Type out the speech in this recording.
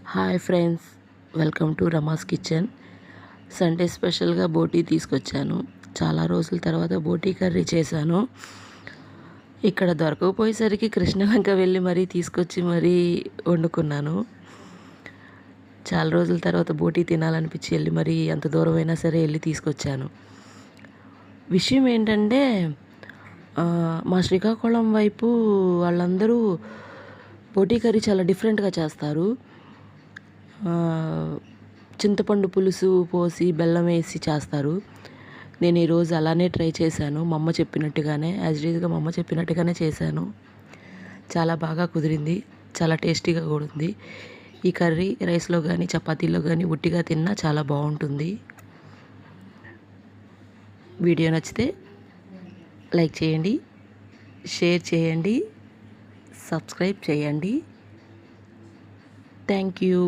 Hi friends, welcome to Rama's kitchen. Sunday స్పెషల్గా బోటీ తీసుకొచ్చాను. చాలా రోజుల తర్వాత బోటీ కర్రీ చేశాను. ఇక్కడ దొరకకపోయేసరికి కృష్ణలంక వెళ్ళి మరీ తీసుకొచ్చి మరీ వండుకున్నాను. చాలా రోజుల తర్వాత బోటీ తినాలనిపించి వెళ్ళి మరీ అంత దూరం అయినా సరే వెళ్ళి తీసుకొచ్చాను. విషయం ఏంటంటే మా శ్రీకాకుళం వైపు వాళ్ళందరూ బోటీ కర్రీ చాలా డిఫరెంట్గా చేస్తారు. చింతపండు పులుసు పోసి బెల్లం వేసి చేస్తారు. నేను ఈరోజు అలానే ట్రై చేశాను. మా అమ్మ చెప్పినట్టుగానే మా అమ్మ చెప్పినట్టుగానే చేశాను. చాలా బాగా కుదిరింది. చాలా టేస్టీగా కూడా ఉంది. ఈ కర్రీ రైస్లో కానీ చపాతీలో కానీ ఉట్టిగా తిన్నా చాలా బాగుంటుంది. వీడియో నచ్చితే లైక్ చేయండి, షేర్ చేయండి, సబ్స్క్రైబ్ చేయండి. Thank you.